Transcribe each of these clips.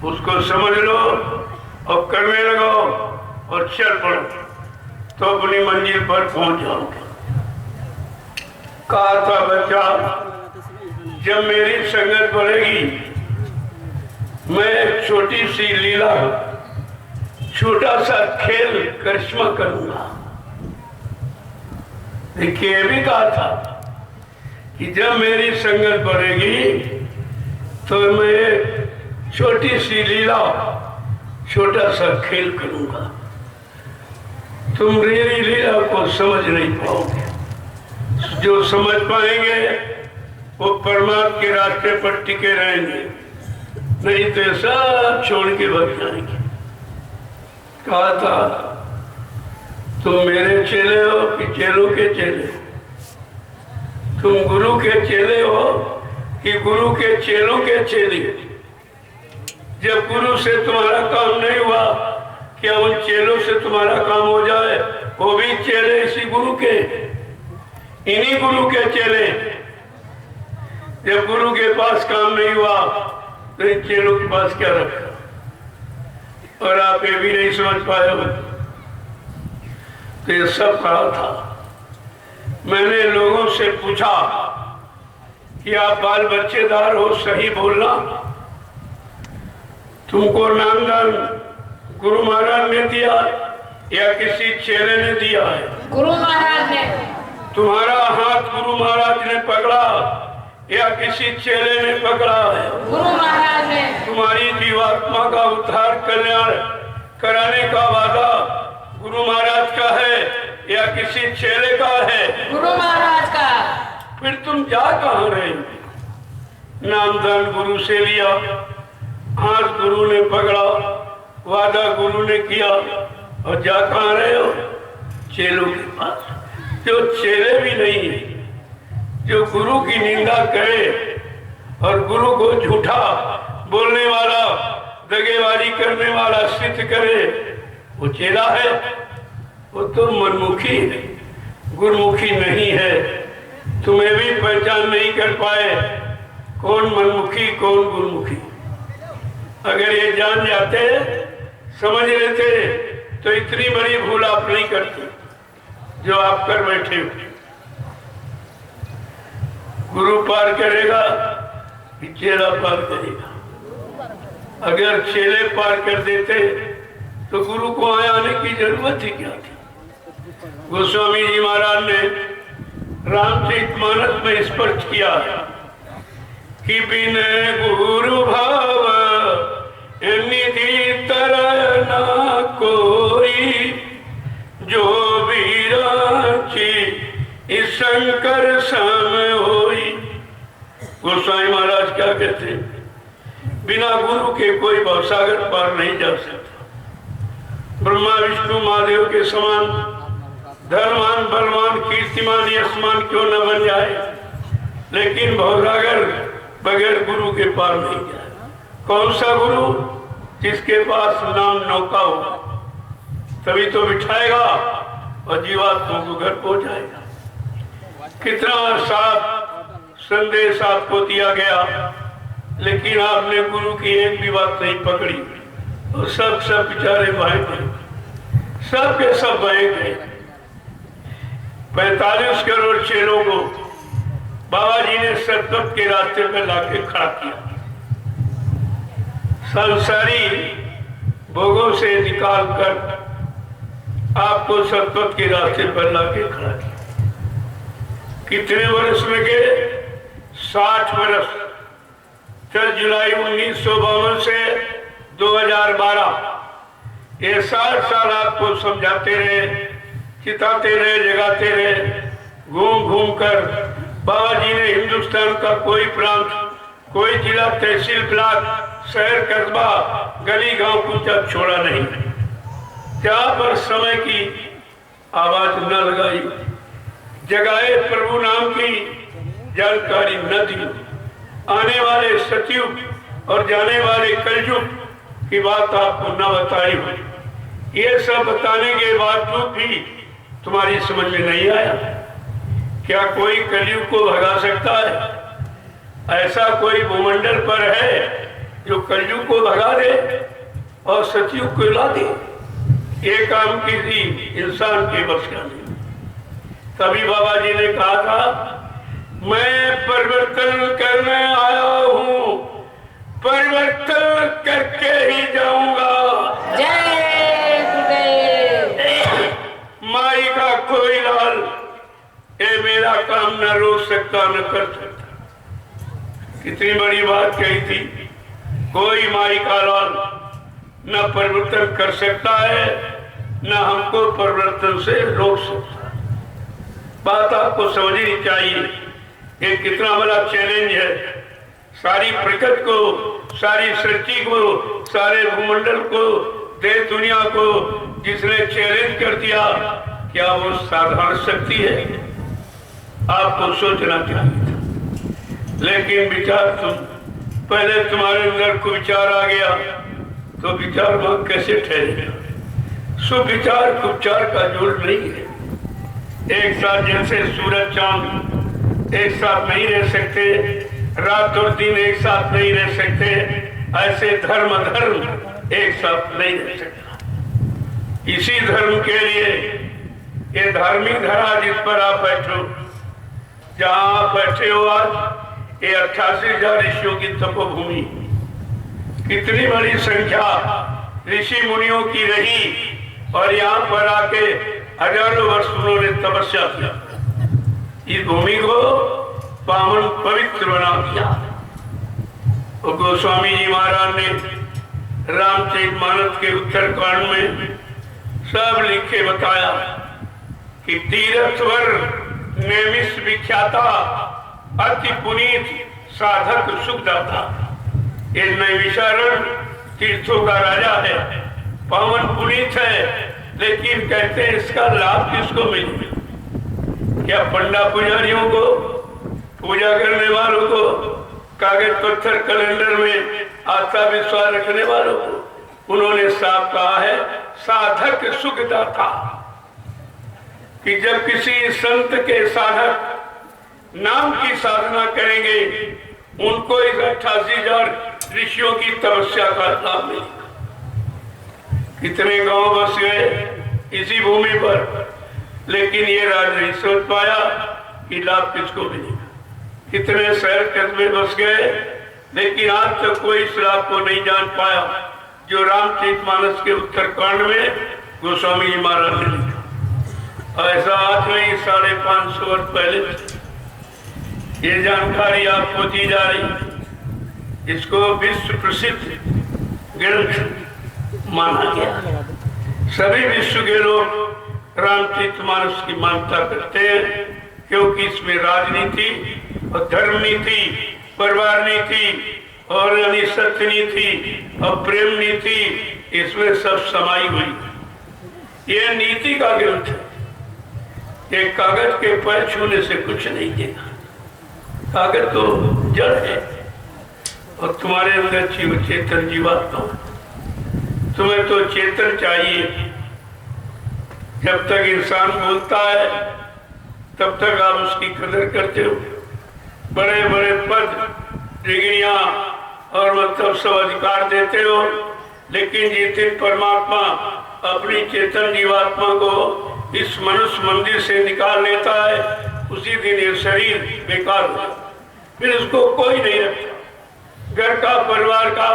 उसको समझ लो और करने लगो और चल पड़ो तो अपनी मंजिल पर पहुंच जाओगे। कहा था बच्चा, जब मेरी संगत बढ़ेगी मैं एक छोटी सी लीला, छोटा सा खेल करिश्मा करूंगा। देखिए, ये भी कहा था कि जब मेरी संगत बढ़ेगी तो मैं छोटी सी लीला, छोटा सा खेल करूंगा। तुम मेरी लीला को समझ नहीं पाओगे। जो समझ पाएंगे वो परमात्मा के रास्ते पर टिके रहेंगे, नहीं तो सब छोड़ के भाग जाएंगे। कहा था, तुम मेरे चेले हो कि चेलों के चेले? तुम गुरु के चेले हो कि गुरु के चेलों के चेले? जब गुरु से तुम्हारा काम नहीं हुआ, क्या उन चेलों से तुम्हारा काम हो जाए? वो भी चेले इसी गुरु के, इन्हीं गुरु के चेले। जब गुरु के पास काम नहीं हुआ तो इन चेलों के पास क्या रखा? और आप ये भी नहीं समझ पाए हो। तो ये सब कहा था। मैंने लोगों से पूछा कि आप बाल बच्चेदार हो, सही बोलना। तुमको नामदान गुरु महाराज ने दिया या किसी चेले ने दिया है? गुरु महाराज ने। तुम्हारा हाथ गुरु महाराज ने पकड़ा या किसी चेले ने पकड़ा है? गुरु महाराज ने। तुम्हारी जीवात्मा का उद्धार कल्याण कराने का वादा गुरु महाराज का है या किसी चेले का है? गुरु महाराज का। फिर तुम जा कहाँ रहे? नामदान गुरु से लिया, हाथ गुरु ने पकड़ा, वादा गुरु ने किया, और जा कहाँ रहे हो? चेलों के पास। जो चेले भी नहीं है, जो गुरु की निंदा करे और गुरु को झूठा बोलने वाला, दगेबाजी करने वाला सिद्ध करे, वो चेला है? वो तो मनमुखी है, गुरुमुखी नहीं है। तुम्हें भी पहचान नहीं कर पाए कौन मनमुखी कौन गुरुमुखी। अगर ये जान जाते, समझ लेते, तो इतनी बड़ी भूल आप नहीं करते जो आप कर बैठे हो। गुरु पार करेगा कि चेला पार करेगा? अगर चेले पार कर देते तो गुरु को आने की जरूरत ही क्या थी? गोस्वामी जी महाराज ने रामचरितमानस में स्पष्ट किया कि बिन गुरु भाव निधि तरह ना कोई, जो विराची इस शंकर सम होई। गोस्वामी महाराज क्या कहते हैं? बिना गुरु के कोई भवसागर पार नहीं जा सकता। ब्रह्मा विष्णु महादेव के समान धर्मान बलवान कीर्तिमान यशमान क्यों न बन जाए, लेकिन भवसागर बगैर गुरु के पार नहीं जाए। कौन सा गुरु? जिसके पास नाम नौका हो, तभी तो बिठाएगा और जीवात्मा को घर पहुंचाएगा। कितना साफ संदेश आपको दिया गया, लेकिन आपने गुरु की एक भी बात नहीं पकड़ी और सब बेचारे बहे गए, सब के सब बहे गए। 45 करोड़ चेलों को बाबा जी ने सतपथ के रास्ते पर लाके खड़ा किया, संसारी भोगों से निकाल कर आपको सतपथ के रास्ते पर लाके खड़ा किया। कितने वर्ष लगे? 60 वर्ष। 10 जुलाई 1952 से 2012, ये 60 साल आपको समझाते रहे, चिताते रहे, जगाते रहे। घूम घूम कर बाबा जी ने हिंदुस्तान का कोई प्रांत, कोई जिला, तहसील, ब्लॉक, शहर, कस्बा, गली गांव कुछ छोड़ा नहीं, जहां पर समय की आवाज न लगाई, जगाए प्रभु नाम की जानकारी न दी, आने वाले सतयुग और जाने वाले कलयुग की बात आपको न बताई। ये सब बताने के बावजूद भी तुम्हारी समझ में नहीं आया। क्या कोई कलयुग को भगा सकता है? ऐसा कोई भूमंडल पर है जो कलयुग को भगा दे और सतयुग को ला दे। ये काम किसी इंसान के बस का नहीं। तभी बाबा जी ने कहा था, मैं परिवर्तन करने आया हूँ, परिवर्तन करके ही जाऊंगा। जय गुरुदेव। माई का कोई लाल ये मेरा काम न रोक सकता न कर सकता। कितनी बड़ी बात कही थी। कोई माई का लाल न परिवर्तन कर सकता है न हमको परिवर्तन से रोक सकता। बात आपको समझनी चाहिए। ये कितना बड़ा चैलेंज है। सारी प्रकृति को, सारी सृष्टि को, सारे भूमंडल को, देश दुनिया को जिसने चैलेंज कर दिया, क्या वो साधारण शक्ति है? आपको सोचना चाहिए था। लेकिन विचार पहले तुम्हारे अंदर को विचार आ गया तो विचार वहां कैसे ठहरेगा? सुविचार कुविचार का जोड़ नहीं है। एक साथ जैसे सूरज चांद एक साथ नहीं रह सकते, रात और दिन एक साथ नहीं रह सकते, ऐसे धर्म धर्म एक साथ नहीं रह सकता। इसी धर्म के लिए ये धार्मिक धरा जिस पर आप बैठो, जहां आप बैठे हो आज, ये 88,000 ऋषियों की तपोभूमि, कितनी बड़ी संख्या ऋषि मुनियों की रही और यहाँ पर आके हजारों वर्ष उन्होंने तपस्या किया, इस भूमि को पावन पवित्र बना दिया। और गोस्वामी जी महाराज ने रामचरितमानस के उत्तरकांड में सब लिखे बताया कि तीर्थवर नेमिष विख्याता अति पुनीत साधक सुखदाता। ये नैमिषारण तीर्थों का राजा है, पावन पुनीत है, लेकिन कहते हैं इसका लाभ किसको मिले? क्या पंडा पुजारियों को, पूजा करने वालों को, कागज पत्थर कैलेंडर में आस्था विश्वास रखने वालों को? उन्होंने साफ कहा है साधक सुखदाता, कि जब किसी संत के साधक नाम की साधना करेंगे उनको इस 88,000 ऋषियों की तपस्या का लाभ मिलेगा। कितने गांव बस गए इसी भूमि पर, लेकिन ये राज नहीं सोच पाया कि लाभ किसको मिलेगा। कितने शहर कस्बे बस गए, लेकिन आज तक कोई इस लाभ को नहीं जान पाया जो रामचरितमानस के उत्तरकांड में गोस्वामी जी महाराज ने लिखा। ऐसा आज नहीं, 550 वर्ष पहले ये जानकारी आपको दी जा रही। इसको विश्व प्रसिद्ध ग्रंथ माना गया। सभी विश्व के लोग रामचरितमानस की मान्यता करते हैं, क्योंकि इसमें राजनीति और धर्म नीति, परिवार नीति और यानी सत्य नीति और प्रेम नीति इसमें सब समाई हुई। यह नीति का ग्रंथ है। एक कागज के पैर छूने से कुछ नहीं देगा। कागज तो जड़ है और तुम्हारे अंदर चेतन जीवात्मा। तुम्हें तो चेतन चाहिए। जब तक इंसान बोलता है तब तक आप उसकी कदर करते हो। बड़े बड़े पद, डिग्रियां और मतलब सब अधिकार देते हो, लेकिन जिस दिन परमात्मा अपनी चेतन जीवात्मा को इस मनुष्य मंदिर से निकाल लेता है, उसी दिन ये शरीर बेकार हो जाता। फिर उसको कोई नहीं रखता। घर का, परिवार का,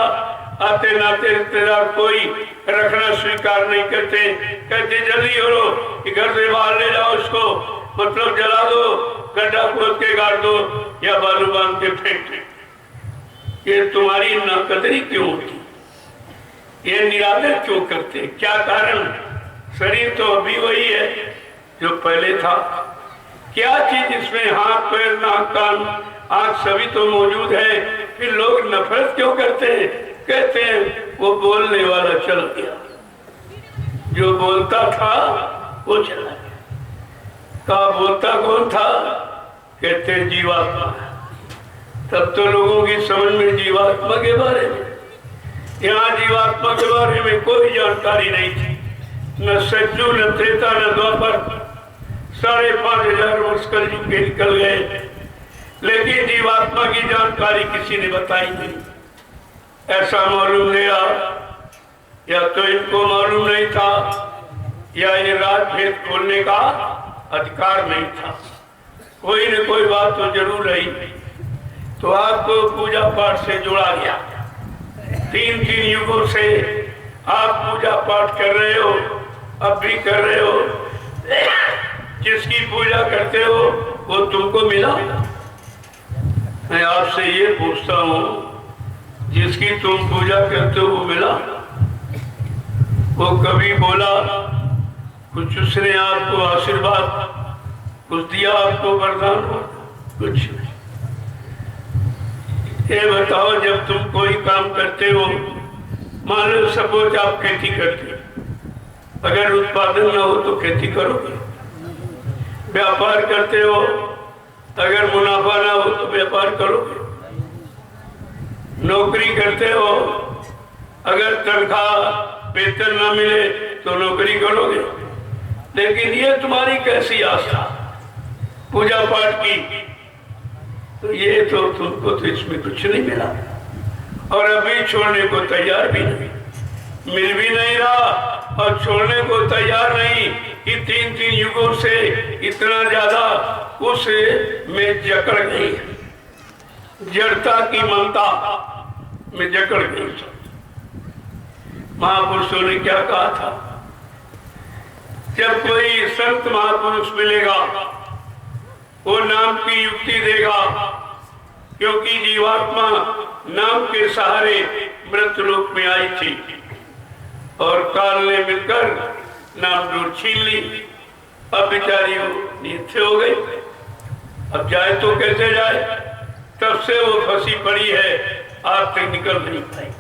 आते नाते रिश्तेदार कोई रखना स्वीकार नहीं करते। कहते जल्दी करो कि घर से बाहर ले जाओ, इसको मतलब जला दो, गड्ढा खोद के गाड़ दो या बालू बांध के फेंक दो। ये तुम्हारी नाकदरी क्यों होती? ये निरादर क्यों करते? क्या कारण? शरीर तो अभी वही है जो पहले था। क्या चीज इसमें हाथ, पैर, नाक, कान, आंख सभी तो मौजूद है, फिर लोग नफरत क्यों करते हैं? कहते हैं वो बोलने वाला चल गया, जो बोलता था वो चला गया। कहा बोलता कौन था? कहते हैं जीवात्मा। तब तो लोगों की समझ में जीवात्मा के बारे में, यहाँ जीवात्मा के बारे में कोई जानकारी नहीं थी। न सज्जू, न त्रेता, न द्वापर। 5,500 वर्ष कलयुग के निकल गए, लेकिन जीवात्मा की जानकारी किसी ने बताई नहीं। ऐसा मालूम गया, या तो इनको मालूम नहीं था, या ये राज भेद खोलने का अधिकार नहीं था। कोई न कोई बात तो जरूर रही। तो आपको पूजा पाठ से जोड़ा गया। 3 युगों से आप पूजा पाठ कर रहे हो, अब भी कर रहे हो। जिसकी पूजा करते हो वो तुमको मिला। मैं आपसे ये पूछता हूँ, जिसकी तुम पूजा करते हो वो मिला? वो कभी बोला कुछ, उसने आपको आशीर्वाद कुछ दिया, आपको वरदान? कुछ नहीं। ये बताओ, जब तुम कोई काम करते हो, मान लो सपोज आप खेती करते हो, अगर उत्पादन ना हो तो खेती करोगे। व्यापार करते हो, अगर मुनाफा ना हो तो व्यापार करोगे। नौकरी करते हो, अगर तनख्वाह वेतन ना मिले तो नौकरी करोगे। लेकिन ये तुम्हारी कैसी आस्था पूजा पाठ की, तो ये तो तुमको तो इसमें कुछ नहीं मिला, और अभी छोड़ने को तैयार भी नहीं, मिल भी नहीं रहा और छोड़ने को तैयार नहीं कि 3 युगों से इतना ज्यादा उस में जकड़ गई, जड़ता की ममता में जकड़ गई। महापुरुषों ने क्या कहा था? जब कोई संत महापुरुष मिलेगा वो नाम की युक्ति देगा, क्योंकि जीवात्मा नाम के सहारे मृत्युलोक में आई थी और काल ने मिलकर नाम डोर छीन ली। अब बेचारी नित्य हो गई, अब जाए तो कैसे जाए? तब से वो फंसी पड़ी है, आज तक निकल नहीं पाई।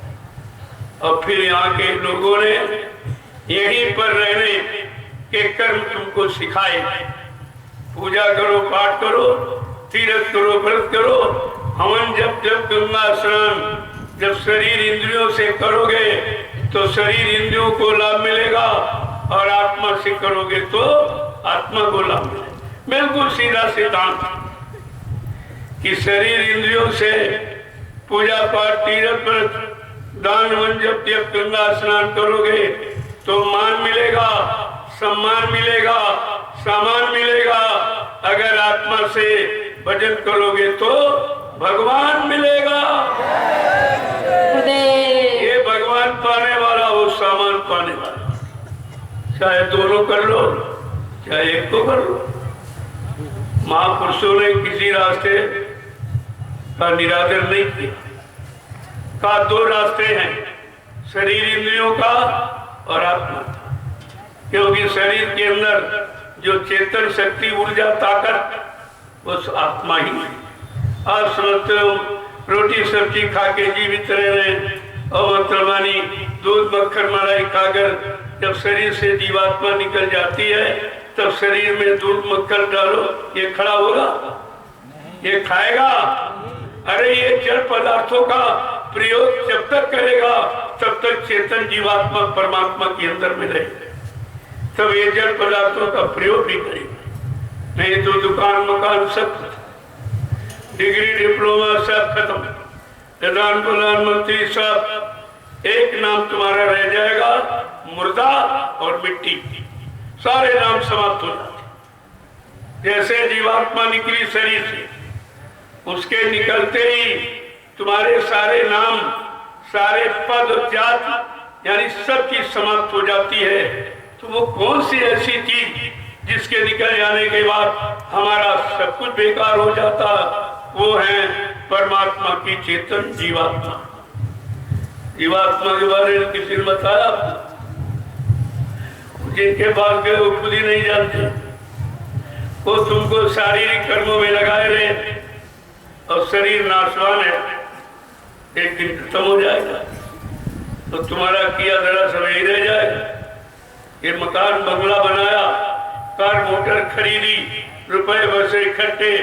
और फिर यहाँ के लोगों ने यहीं पर रहने के कर्म तुमको सिखाए। पूजा करो, पाठ करो, तीर्थ करो, व्रत करो, हवन जब गंगा स्नान जब शरीर इंद्रियों से करोगे तो शरीर इंद्रियों को लाभ मिलेगा, और आत्मा से करोगे तो आत्मा को लाभ मिलेगा। बिल्कुल सीधा सिद्धांत कि शरीर इंद्रियों से पूजा पाठ, तीर्थ, व्रत, दान, वन जब गंगा स्नान करोगे तो मान मिलेगा, सम्मान मिलेगा, सामान मिलेगा। अगर आत्मा से भजन करोगे तो भगवान मिलेगा। ये भगवान पाने वाला, वो सामान पाने वाला। चाहे दोनों कर लो, चाहे एक को कर लो। महापुरुषों ने किसी रास्ते का निरादर नहीं किया। का 2 रास्ते हैं, शरीर इंद्रियों का और आत्मा का। क्योंकि शरीर के अंदर जो चेतन शक्ति, ऊर्जा, ताकत, उस आत्मा ही है। आप समझते हो रोटी सब्जी खा के जीवित रह रहे, और मंत्रवाणी दूध मक्खन मलाई खाकर जब शरीर से जीवात्मा निकल जाती है, तब शरीर में दूध मक्खन डालो, ये खड़ा होगा? ये खाएगा? अरे ये जड़ पदार्थों का प्रयोग जब तक करेगा तब तक चेतन जीवात्मा परमात्मा के अंदर में रहेगा, तब ये जड़ पदार्थों का प्रयोग भी करेगा। नहीं तो दुकान मकान सब डिग्री डिप्लोमा सब खत्म, प्रधान प्रधानमंत्री सब, एक नाम तुम्हारा रह जाएगा मुर्दा और मिट्टी। सारे नाम समाप्त हो जाते। जैसे जीवात्मा निकली शरीर से, उसके निकलते ही तुम्हारे सारे नाम, सारे पद, जात यानी सब चीज समाप्त हो जाती है। तो वो कौन सी ऐसी चीज जिसके निकल जाने के बाद हमारा सब कुछ बेकार हो जाता? वो है परमात्मा की चेतन जीवात्मा। जीवात्मा के बारे में किसी ने बताया आपको? जिनके पास गए वो खुद ही नहीं जानते। वो तुमको शारीरिक कर्मों में लगाए रहे, और शरीर नाशवान है, एक दिन खत्म हो जाएगा, तो तुम्हारा किया जरा सब यही रह जाएगा। ये मकान बंगला बनाया, कार मोटर खरीदी, रुपए पैसे इकट्ठे,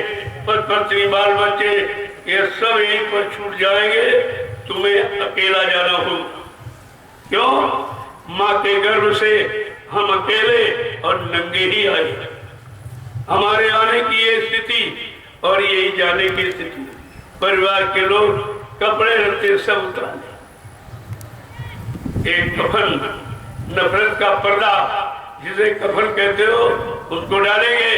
पद पत्नी बाल बच्चे, ये सब यहीं पर छूट जाएंगे, तुम्हें अकेला जाना हो। क्यों? माँ के गर्भ से हम अकेले और नंगे ही आए। हमारे आने की ये स्थिति और यही जाने की स्थिति। परिवार के लोग कपड़े रखते सब उतारे, एक कफन, नफरत का पर्दा जिसे कफन कहते हो, उसको डालेंगे।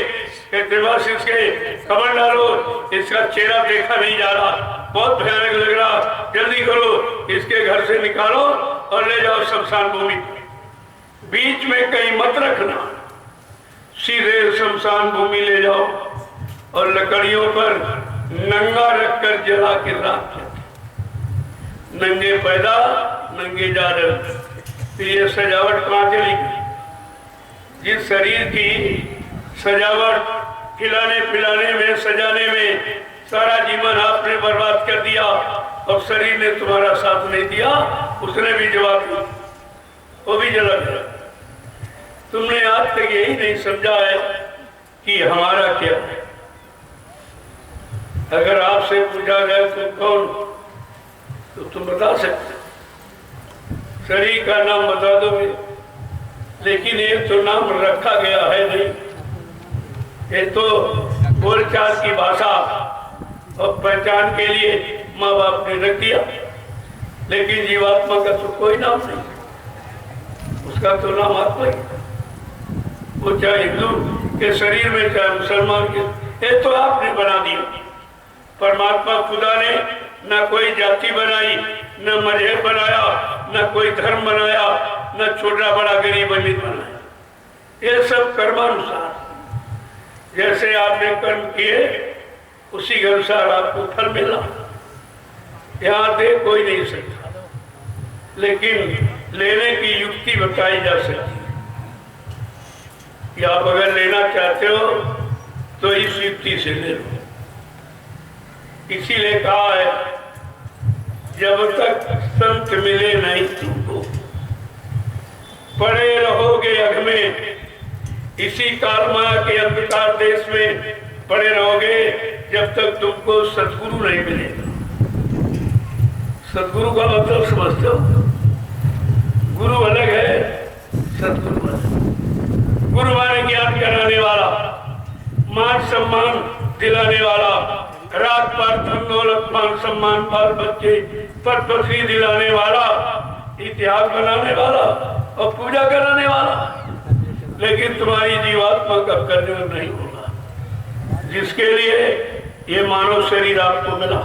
कहते बस इसके कफन डालो, इसका चेहरा देखा नहीं जा रहा, बहुत भयानक लग रहा, जल्दी करो, इसके घर से निकालो और ले जाओ शमशान भूमि। बीच में कहीं मत रखना, सीधे शमशान भूमि ले जाओ और लकड़ियों पर नंगा रखकर जला के राख। नंगे पैदा नंगे जा रहे। फिर ये सजावट कहाँ चली गई? जिस शरीर की सजावट खिलाने पिलाने में, सजाने में सारा जीवन आपने बर्बाद कर दिया और शरीर ने तुम्हारा साथ नहीं दिया, उसने भी जवाब दिया, वो भी जला गया। तुमने आज तक यही नहीं समझा है कि हमारा क्या है। अगर आपसे पूछा जाए तो कौन, तो तुम बता सकते, शरीर का नाम बता दोगे, लेकिन एक तो नाम रखा गया है नहीं। ये तो बोलचाल की भाषा और पहचान के लिए माँ बाप ने रख दिया, लेकिन जीवात्मा का तो कोई नाम नहीं, उसका तो नाम आत्मा ही। वो चाहे हिंदू के शरीर में, चाहे मुसलमान के, ये तो आपने बना दिया। परमात्मा खुदा ने न कोई जाति बनाई, न मजहब बनाया, न कोई धर्म बनाया, न छोटा बड़ा गरीब अमीर बनाया। ये सब कर्मानुसार, जैसे आपने कर्म किए उसी के अनुसार आपको फल मिला। यहाँ दे कोई नहीं सकता, लेकिन लेने की युक्ति बताई जा सकती है कि आप अगर लेना चाहते हो तो इस युक्ति से ले लो। इसीलिए कहा है, जब तक संत मिले नहीं तुमको, पड़े रहोगे अघ में, इसी काल माया के अंधकार देश में पड़े रहोगे जब तक तुमको सदगुरु नहीं मिलेगा। सदगुरु का मतलब समझते हो? गुरु अलग है, सदगुरु अलग। गुरु माने ज्ञान कराने वाला, मान सम्मान दिलाने वाला, रात पार धन दौलत मान सम्मान बाल बच्चे पद पदवी दिलाने वाला, इतिहास बनाने वाला और पूजा कराने वाला। लेकिन तुम्हारी जीवात्मा का कल्याण नहीं होगा, जिसके लिए ये मानव शरीर आपको मिला।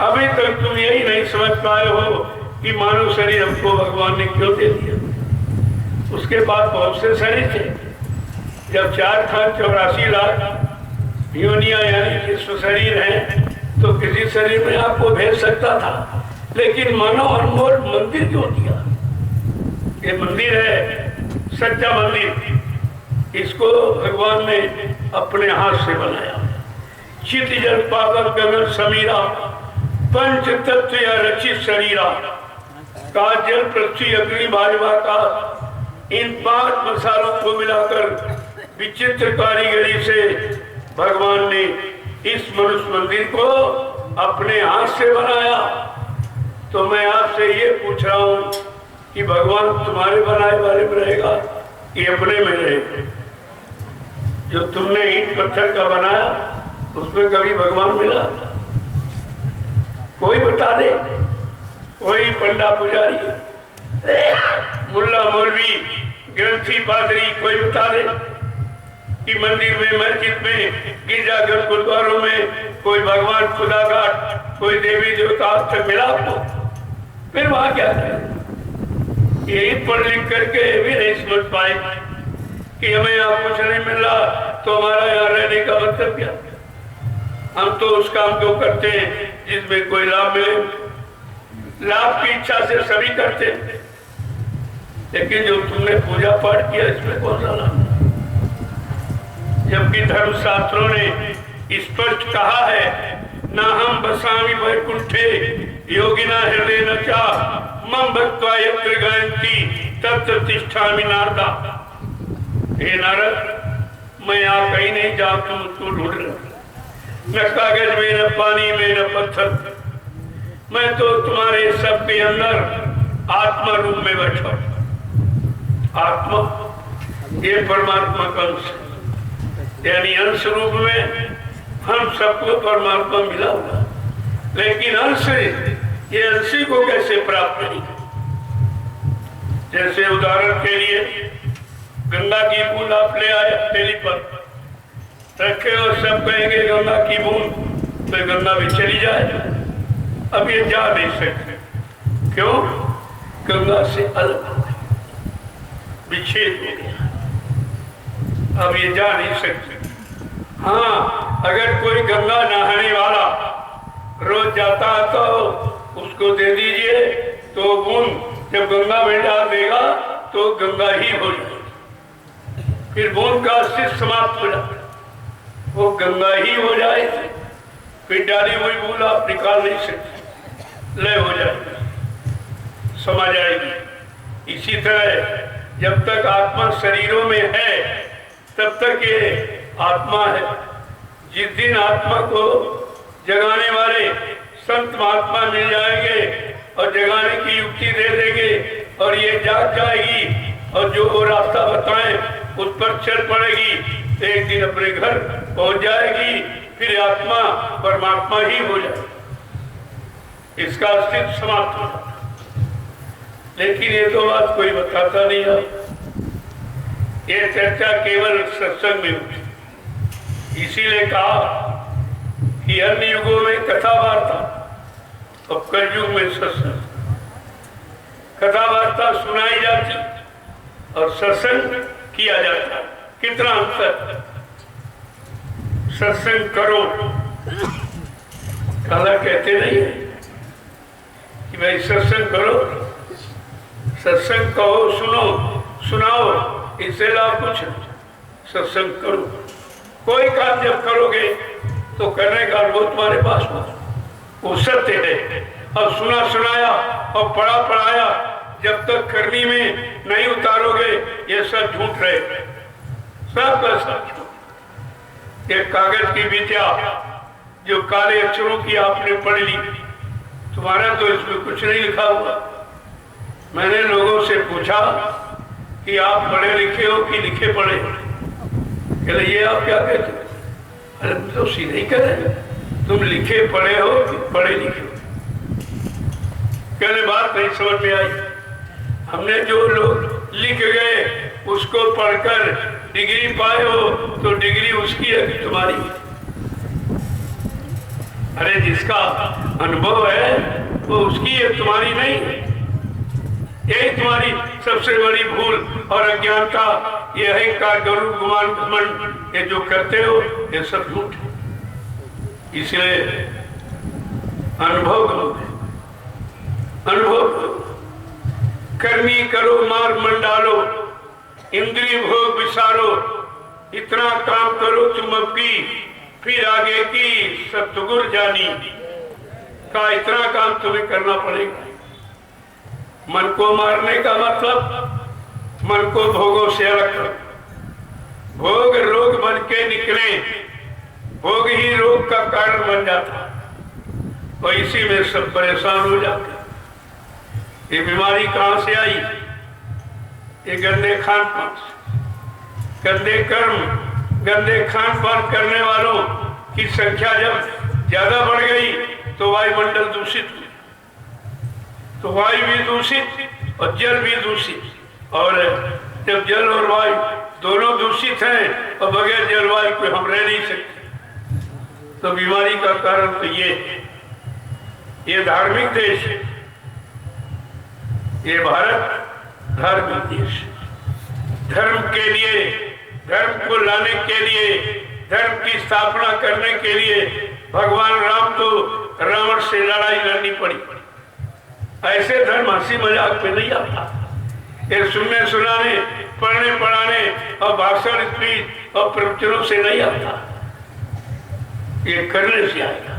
अभी तक तुम यही नहीं समझ पाए हो कि मानव शरीर हमको भगवान ने क्यों दे दिया। उसके बाद बहुत से शरीर थे। जब 4,84 लाख योनिया यानी विश्व शरीर है, तो किसी शरीर में आपको भेज सकता था, लेकिन मानव अनमोल मंदिर क्यों दिया? ये मंदिर है, सच्चा मंदिर, इसको भगवान ने अपने हाथ से बनाया। चित जल पागल गगन समीरा, पंच तत्व या रचित शरीरा, का जल पृथ्वी अग्नि भाजपा का, इन 5 मसालों को मिलाकर विचित्र कारीगरी से भगवान ने इस मनुष्य मंदिर को अपने हाथ से बनाया। तो मैं आपसे ये पूछ रहा हूँ कि भगवान तुम्हारे बनाए वाले में रहेगा कि अपने में रहेगा? जो तुमने ईंट पत्थर का बनाया उसमें कभी भगवान मिला? कोई बता दे, कोई पंडा पुजारी, मुल्ला मौलवी, ग्रंथी पादरी, कोई बता दे कि मंदिर में, मस्जिद में, गिरजाघर गुरुद्वारों में कोई भगवान खुदा घाट, कोई देवी देवता तक मिला आपको? फिर वहां क्या करें? यही पढ़ लिख करके भी नहीं समझ पाए कि हमें यहाँ कुछ नहीं मिल रहा, तो हमारा यहाँ रहने का मतलब क्या? हम तो उस काम को करते हैं जिसमें कोई लाभ मिले। लाभ की इच्छा से सभी करते हैं, लेकिन जो तुमने पूजा पाठ किया इसमें कौन सा लाभ? जबकि धर्मशास्त्रों ने स्पष्ट कहा है, ना हम बसामी वैकुंठे योगिना हृदय न चा मम भक्त्वा यत्र गायन्ति तत्र तिष्ठामि नारदा। हे नारद, मैं यहाँ कहीं नहीं जा, तुम उसको ढूंढ रहे, न कागज में, न पानी में, न पत्थर, मैं तो तुम्हारे सबके अंदर आत्मा रूप में बैठा। आत्मा ये परमात्मा का अंश, यानी अंश रूप में हम सबको परमात्मा मिला हुआ, लेकिन अंश ये अंशी को कैसे प्राप्त करेंगे? जैसे उदाहरण के लिए गंगा की बूंद आप ले आए हथेली पर रखे और सब कहेंगे गंगा की बूंद, तो गंगा भी चली जाए। अब ये जा नहीं सकते, क्यों? गंगा से अलग हो गए, विच्छेद हो गया, अब ये जा नहीं सकते। हाँ, अगर कोई गंगा नहाने वाला रोज जाता है तो उसको दे दीजिए, तो बूंद जब गंगा में डाल देगा तो गंगा ही हो जाएगी, फिर बूंद का अस्तित्व समाप्त हो जाता, वो गंगा ही हो जाए, फिर डाली हुई बूंद आप निकाल नहीं सकते, लय हो जाएगी, समा जाएगी। इसी तरह जब तक आत्मा शरीरों में है तब तक ये आत्मा है। जिस दिन आत्मा को जगाने वाले संत महात्मा मिल जाएंगे और जगाने की युक्ति दे देंगे और ये जाग जाएगी और जो वो रास्ता बताएं उस पर चल पड़ेगी, तो एक दिन अपने घर पहुंच जाएगी, फिर आत्मा परमात्मा ही हो जाएगी, इसका अस्तित्व समाप्त हो जाता। लेकिन ये तो बात कोई बताता नहीं है, ये चर्चा केवल सत्संग में होती। इसीलिए कहा कि अन्य युगों में कथा वार्ता और कलयुग में सत्संग। कथा वार्ता सुनाई जाती और सत्संग किया जाता, कितना अंतर। सत्संग करो, कला कहते नहीं है कि भाई सत्संग करो, सत्संग कहो, सुनो, सुनाओ, इससे लाभ कुछ नहीं। सत्संग करो, कोई काम जब करोगे तो करने का अनुभव तुम्हारे पास हो, वो सत्य है। अब सुना सुनाया और पढ़ा पढ़ाया जब तक करनी में नहीं उतारोगे ये सब झूठ रहे, सब का सब झूठ। एक कागज की विद्या जो काले अक्षरों की आपने पढ़ ली, तुम्हारा तो इसमें कुछ नहीं लिखा हुआ। मैंने लोगों से पूछा कि आप पढ़े लिखे हो कि लिखे पढ़े? कहले ये आप क्या कहते हो? अरे तो सीधे ही कह, तुम लिखे पढ़े हो कि पढ़े लिखे हो? कहले बात नहीं समझ में आई। हमने जो लोग लिख गए उसको पढ़कर डिग्री पाए हो तो डिग्री उसकी है कि तुम्हारी? अरे जिसका अनुभव है वो उसकी है, तुम्हारी नहीं। यही तुम्हारी सबसे बड़ी भूल और अज्ञानता, ये अहंकार, गरुड़, गुमान, घमंड, ये जो करते हो ये सब झूठ है। इसलिए अनुभव करो, अनुभव करो, कर्मी करो, मार्ग मंडालो, इंद्रिय भोग विसारो, इतना काम करो तुम अब की, फिर आगे की सतगुर जानी का इतना काम तुम्हें करना पड़ेगा। मन को मारने का मतलब मन को भोगों से अलग करो। भोग रोग बन के निकले, भोग ही रोग का कारण बन जाता और इसी में सब परेशान हो जाते। ये बीमारी कहां से आई? ये गंदे खान पान, गंदे कर्म, गंदे खान पान करने वालों की संख्या जब ज्यादा बढ़ गई तो वायुमंडल दूषित हुई, तो वायु भी दूषित और जल भी दूषित। और जब जल और वायु दोनों दूषित हैं और बगैर जलवायु पे हम रह नहीं सकते, तो बीमारी का कारण तो ये धार्मिक देश है, ये भारत धार्मिक देश। धर्म के लिए, धर्म को लाने के लिए, धर्म की स्थापना करने के लिए भगवान राम तो रावण से लड़ाई लड़नी पड़ी। ऐसे धर्म हंसी मजाक पे नहीं आता, ये सुनने सुनाने, पढ़ने पढ़ाने और भाषण स्पीच और प्रवचनों से नहीं आता, ये करने से आएगा।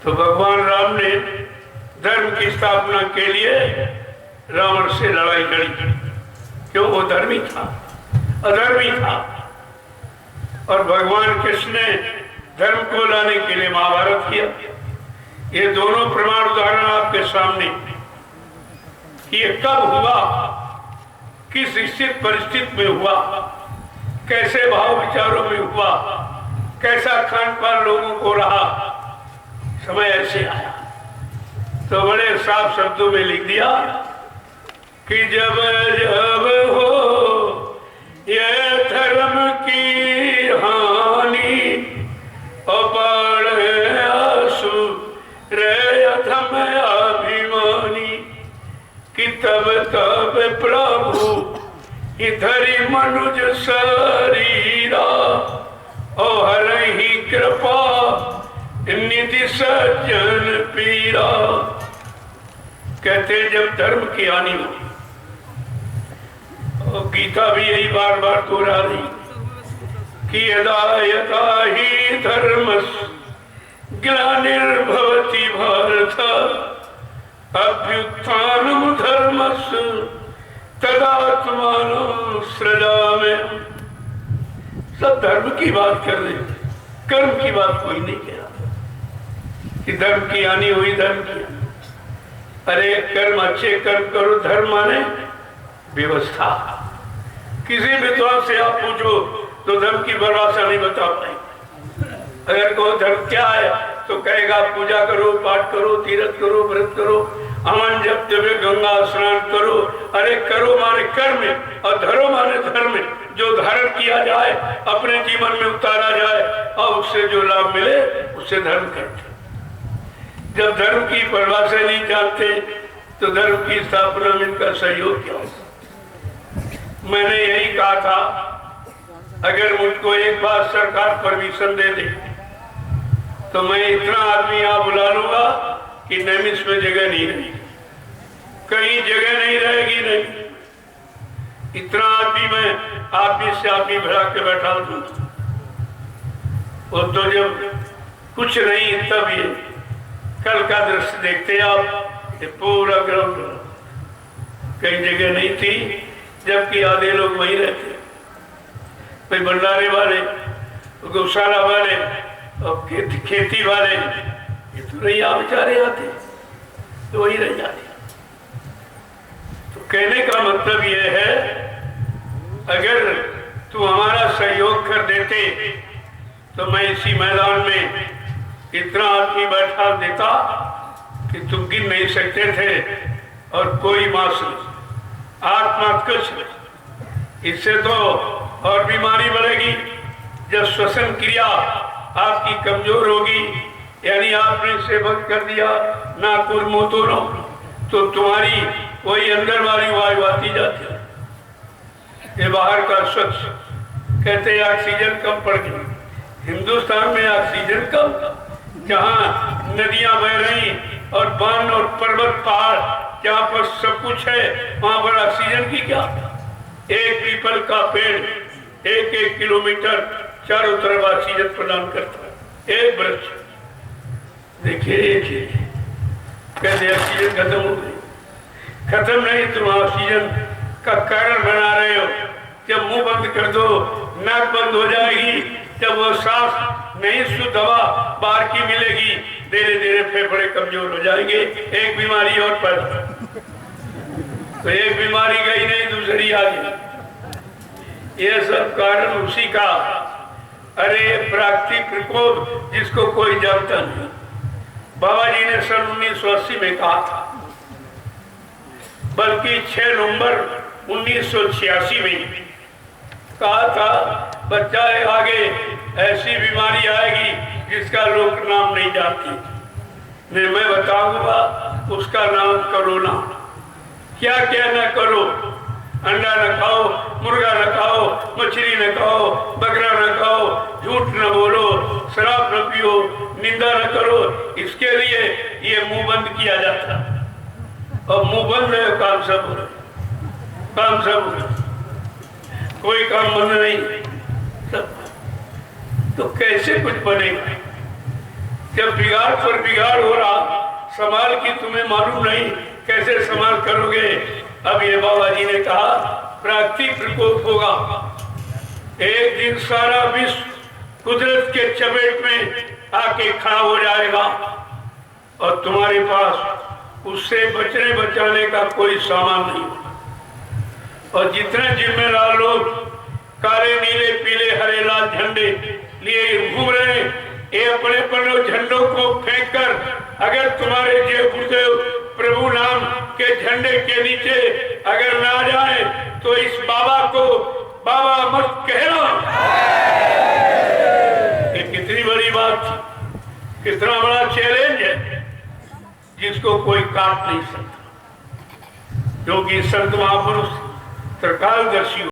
तो भगवान राम ने धर्म की स्थापना के लिए रावण से लड़ाई लड़ी, क्यों? वो धर्मी था, अधर्मी था। और भगवान कृष्ण ने धर्म को लाने के लिए महाभारत किया। ये दोनों प्रमाण उदाहरण आपके सामने कि ये कब हुआ, किस स्थित परिस्थिति में हुआ, कैसे भाव विचारों में हुआ, कैसा खान पान लोगों को रहा, समय ऐसे आया। तो बड़े साफ शब्दों में लिख दिया कि जब जब हो ये धर्म की हानि और बढ़े आंसू रे अधम अभिमानी कि तब तब प्रभु इधरी मनुज शरीरा और हरहि कृपा निधि सज्जन पीरा। कहते जब धर्म की हानि हो, और गीता भी यही बार बार दोहरा रही कि यदा यदा ही धर्म ग्लानिर्भवति भारत अभ्युत्थानम धर्मस्य तदात्मानं सृजामि। सब धर्म की बात कर रहे, कर्म की बात कोई नहीं कह रहा कि धर्म की हानि हुई, धर्म की। अरे कर्म अच्छे कर्म करो, धर्म माने व्यवस्था। किसी विद्वान से आप पूछो तो धर्म की परिभाषा नहीं बता पाएंगे। अगर कहो धर्म क्या है तो कहेगा पूजा करो, पाठ करो, तीर्थ करो, व्रत करो, अमन जप जपे, गंगा स्नान करो। अरे करो माने कर्म और धरो माने धर्म, जो धारण किया जाए, अपने जीवन में उतारा जाए और उससे जो लाभ मिले उससे धर्म करते। जब धर्म की परिभाषा नहीं जानते तो धर्म की स्थापना में इनका सहयोग क्या होगा। मैंने यही कहा था, अगर मुझको एक बार सरकार परमिशन दे दे तो मैं इतना आदमी यहाँ बुला लूंगा कि नैमिष में जगह नहीं रहेगी, कहीं जगह नहीं रहेगी। नहीं, इतना आदमी मैं आदमी से आदमी भरा के बैठा दूंगा। वो तो जब कुछ नहीं, तब ये कल का दृश्य देखते आप, ये पूरा ग्राउंड कहीं जगह नहीं थी, जबकि आधे लोग वहीं रहते, कोई भंडारे वाले, गौशाला वाले और खेती वाले, ये तो नहीं आ बेचारे आते, तो वही रह जाते। तो कहने का मतलब ये है, अगर तू हमारा सहयोग कर देते तो मैं इसी मैदान में इतना आदमी बैठा देता कि तुम गिन नहीं सकते थे, और कोई मांस आत्मा कुछ। इससे तो और बीमारी बढ़ेगी। जब श्वसन क्रिया आपकी कमजोर होगी, यानी आपने सेवन कर दिया ना कुल मुंह दोनों, तो तुम्हारी वही अंदर वाली वायु आती जाती है। ये बाहर का स्वच्छ, कहते ऑक्सीजन कम पड़ गई। हिंदुस्तान में ऑक्सीजन कम, जहाँ नदियां बह रही और वन और पर्वत पहाड़, जहाँ पर सब कुछ है, वहां पर ऑक्सीजन की क्या। एक पीपल का पेड़ 1-1 किलोमीटर चारों तरफ ऑक्सीजन प्रदान करता है, एक वृक्ष। देखिए कैसे ऑक्सीजन खत्म हो गई। खत्म नहीं, तुम ऑक्सीजन का कारण बना रहे हो। जब मुंह बंद कर दो, नाक बंद हो जाएगी, जब वो सांस नहीं शुद्ध हवा बाहर की मिलेगी, धीरे धीरे फेफड़े कमजोर हो जाएंगे, एक बीमारी और पैदा। तो एक बीमारी गई नहीं, दूसरी आ गई। ये सब कारण उसी का। अरे प्राकृतिक प्रकोप जिसको कोई जानता नहीं। बाबा जी ने सन 1980 में कहा था, बल्कि 6 नवंबर 1986 में कहा था, बच्चा आगे ऐसी बीमारी आएगी जिसका लोग नाम नहीं जानते। मैं बताऊंगा उसका नाम कोरोना। क्या क्या न करो, अंडा न खाओ, मुर्गा न खाओ, मछली न खाओ, बकरा न खाओ, झूठ न बोलो, शराब न पियो, निंदा न करो। इसके लिए ये मुंह बंद किया जाता, और मुंह बंद है, काम सब हो रहे, काम सब हो रहे, कोई काम बंद नहीं सब। तो कैसे कुछ बनेगा जब बिगाड़ पर बिगाड़ हो रहा, संभाल की तुम्हें मालूम नहीं, कैसे संभाल करोगे। अब ये बाबा जी ने कहा प्राकृतिक प्रकोप होगा, एक दिन सारा विश्व कुदरत के चपेट में आके खड़ा हो जाएगा, और तुम्हारे पास उससे बचने बचाने का कोई सामान नहीं होगा। और जितने जिम्मेदार लोग काले नीले पीले हरे लाल झंडे लिए घूम रहे हैं, ये अपने अपने झंडों को फेंक कर, अगर तुम्हारे जय गुरुदेव प्रभु नाम उसके झंडे के नीचे अगर ना जाए तो इस बाबा को बाबा मत कहना। ये कितनी बड़ी बात थी, कितना बड़ा चैलेंज है जिसको कोई काट नहीं सकता, क्योंकि संत महापुरुष त्रिकालदर्शी